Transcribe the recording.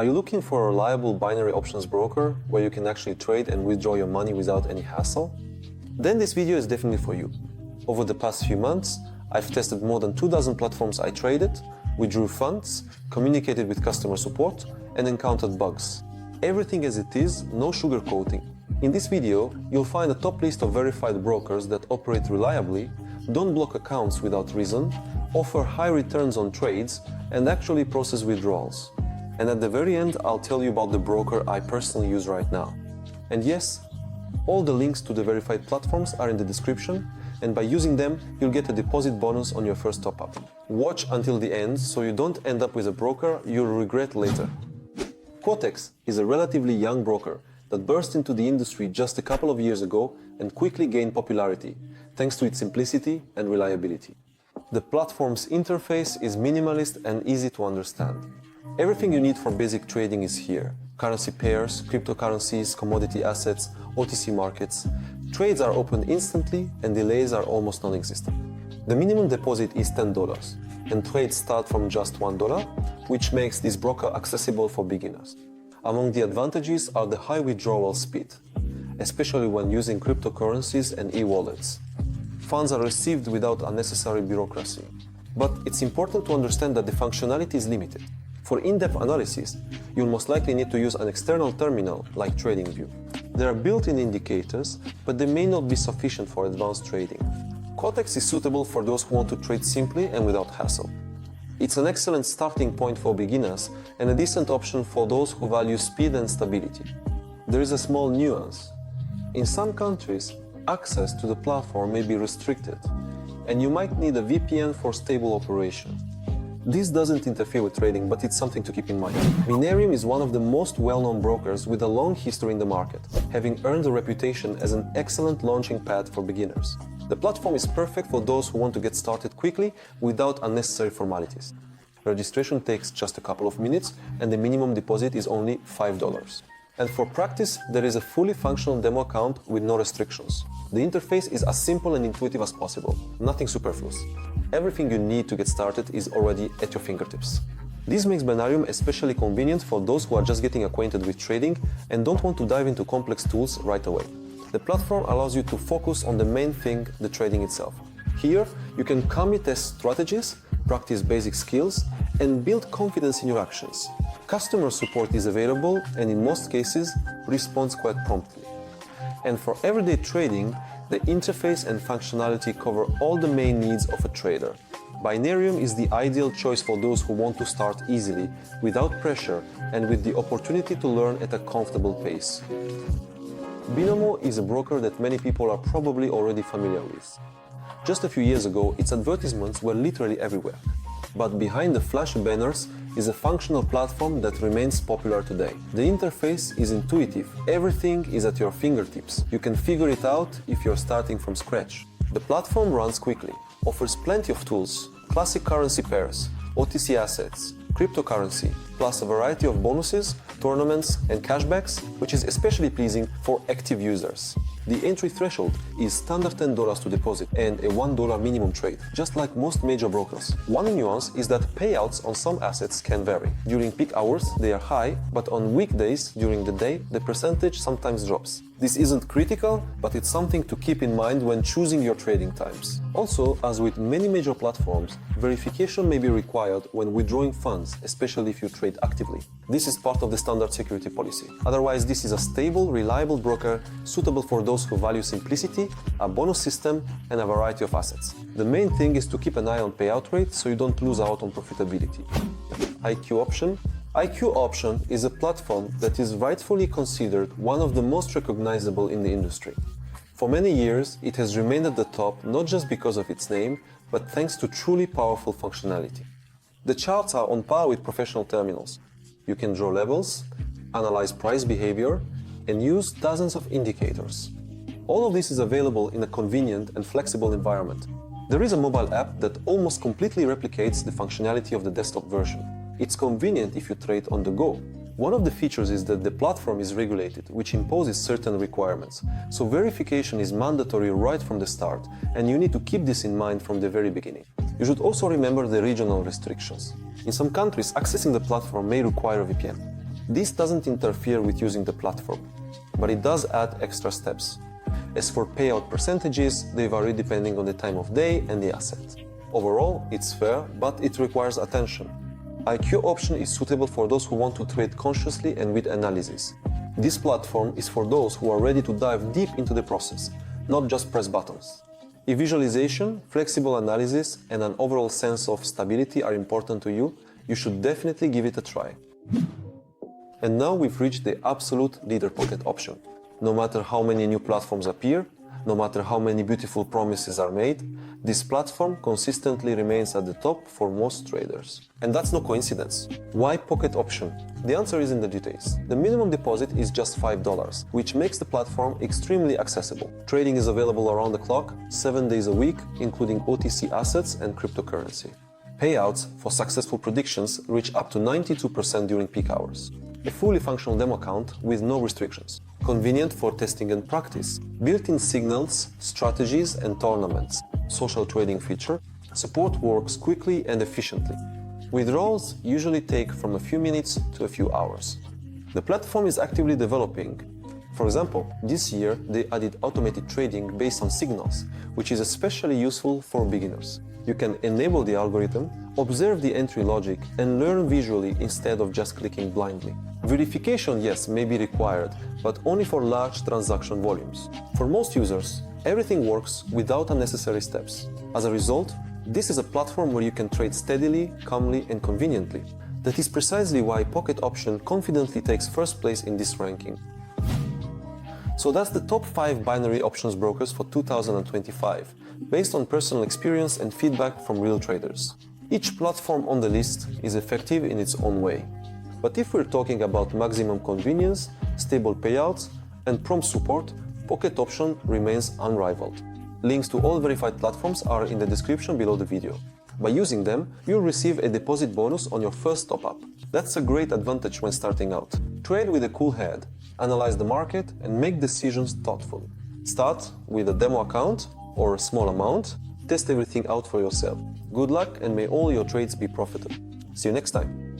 Are you looking for a reliable binary options broker where you can actually trade and withdraw your money without any hassle? Then this video is definitely for you. Over the past few months, I've tested more than 2,000 platforms I traded, withdrew funds, communicated with customer support, and encountered bugs. Everything as it is, no sugarcoating. In this video, you'll find a top list of verified brokers that operate reliably, don't block accounts without reason, offer high returns on trades, and actually process withdrawals. And at the very end, I'll tell you about the broker I personally use right now. And yes, all the links to the verified platforms are in the description, and by using them, you'll get a deposit bonus on your first top-up. Watch until the end so you don't end up with a broker you'll regret later. Quotex is a relatively young broker that burst into the industry just a couple of years ago and quickly gained popularity, thanks to its simplicity and reliability. The platform's interface is minimalist and easy to understand. Everything you need for basic trading is here. Currency pairs, cryptocurrencies, commodity assets, OTC markets. Trades are opened instantly and delays are almost non-existent. The minimum deposit is $10 and trades start from just $1, which makes this broker accessible for beginners. Among the advantages are the high withdrawal speed, especially when using cryptocurrencies and e-wallets. Funds are received without unnecessary bureaucracy. But it's important to understand that the functionality is limited. For in-depth analysis, you'll most likely need to use an external terminal like TradingView. There are built-in indicators, but they may not be sufficient for advanced trading. Quotex is suitable for those who want to trade simply and without hassle. It's an excellent starting point for beginners and a decent option for those who value speed and stability. There is a small nuance. In some countries, access to the platform may be restricted, and you might need a VPN for stable operation. This doesn't interfere with trading, but it's something to keep in mind. Binarium is one of the most well-known brokers with a long history in the market, having earned a reputation as an excellent launching pad for beginners. The platform is perfect for those who want to get started quickly without unnecessary formalities. Registration takes just a couple of minutes, and the minimum deposit is only $5. And for practice, there is a fully functional demo account with no restrictions. The interface is as simple and intuitive as possible, nothing superfluous. Everything you need to get started is already at your fingertips. This makes Binarium especially convenient for those who are just getting acquainted with trading and don't want to dive into complex tools right away. The platform allows you to focus on the main thing, the trading itself. Here, you can calmly test strategies, practice basic skills, and build confidence in your actions. Customer support is available and in most cases responds quite promptly. And for everyday trading, the interface and functionality cover all the main needs of a trader. Binarium is the ideal choice for those who want to start easily, without pressure, and with the opportunity to learn at a comfortable pace. Binomo is a broker that many people are probably already familiar with. Just a few years ago, its advertisements were literally everywhere. But behind the flashy banners is a functional platform that remains popular today. The interface is intuitive. Everything is at your fingertips. You can figure it out if you're starting from scratch. The platform runs quickly, offers plenty of tools, classic currency pairs, OTC assets, cryptocurrency, plus a variety of bonuses, tournaments, and cashbacks, which is especially pleasing for active users. The entry threshold is standard $10 to deposit and a $1 minimum trade, just like most major brokers. One nuance is that payouts on some assets can vary. During peak hours, they are high, but on weekdays during the day, the percentage sometimes drops. This isn't critical, but it's something to keep in mind when choosing your trading times. Also, as with many major platforms, verification may be required when withdrawing funds, especially if you trade actively. This is part of the standard security policy. Otherwise, this is a stable, reliable broker suitable for those who value simplicity, a bonus system, and a variety of assets. The main thing is to keep an eye on payout rate so you don't lose out on profitability. IQ Option. IQ Option is a platform that is rightfully considered one of the most recognizable in the industry. For many years, it has remained at the top not just because of its name, but thanks to truly powerful functionality. The charts are on par with professional terminals. You can draw levels, analyze price behavior, and use dozens of indicators. All of this is available in a convenient and flexible environment. There is a mobile app that almost completely replicates the functionality of the desktop version. It's convenient if you trade on the go. One of the features is that the platform is regulated, which imposes certain requirements. So verification is mandatory right from the start, and you need to keep this in mind from the very beginning. You should also remember the regional restrictions. In some countries, accessing the platform may require a VPN. This doesn't interfere with using the platform, but it does add extra steps. As for payout percentages, they vary depending on the time of day and the asset. Overall, it's fair, but it requires attention. IQ option is suitable for those who want to trade consciously and with analysis. This platform is for those who are ready to dive deep into the process, not just press buttons. If visualization, flexible analysis, and an overall sense of stability are important to you, you should definitely give it a try. And now we've reached the absolute leader pocket option. No matter how many new platforms appear, no matter how many beautiful promises are made, this platform consistently remains at the top for most traders. And that's no coincidence. Why pocket option? The answer is in the details. The minimum deposit is just $5, which makes the platform extremely accessible. Trading is available around the clock, 7 days a week, including OTC assets and cryptocurrency. Payouts for successful predictions reach up to 92% during peak hours. A fully functional demo account with no restrictions. Convenient for testing and practice. Built-in signals, strategies, and tournaments. Social trading feature. Support works quickly and efficiently. Withdrawals usually take from a few minutes to a few hours. The platform is actively developing. For example, this year they added automated trading based on signals, which is especially useful for beginners. You can enable the algorithm, observe the entry logic, and learn visually instead of just clicking blindly. Verification, yes, may be required, but only for large transaction volumes. For most users, everything works without unnecessary steps. As a result, this is a platform where you can trade steadily, calmly, and conveniently. That is precisely why Pocket Option confidently takes first place in this ranking. So that's the top 5 binary options brokers for 2025, based on personal experience and feedback from real traders. Each platform on the list is effective in its own way. But if we're talking about maximum convenience, stable payouts, and prompt support, Pocket Option remains unrivaled. Links to all verified platforms are in the description below the video. By using them, you'll receive a deposit bonus on your first top-up. That's a great advantage when starting out. Trade with a cool head, analyze the market, and make decisions thoughtfully. Start with a demo account or a small amount. Test everything out for yourself. Good luck, and may all your trades be profitable. See you next time.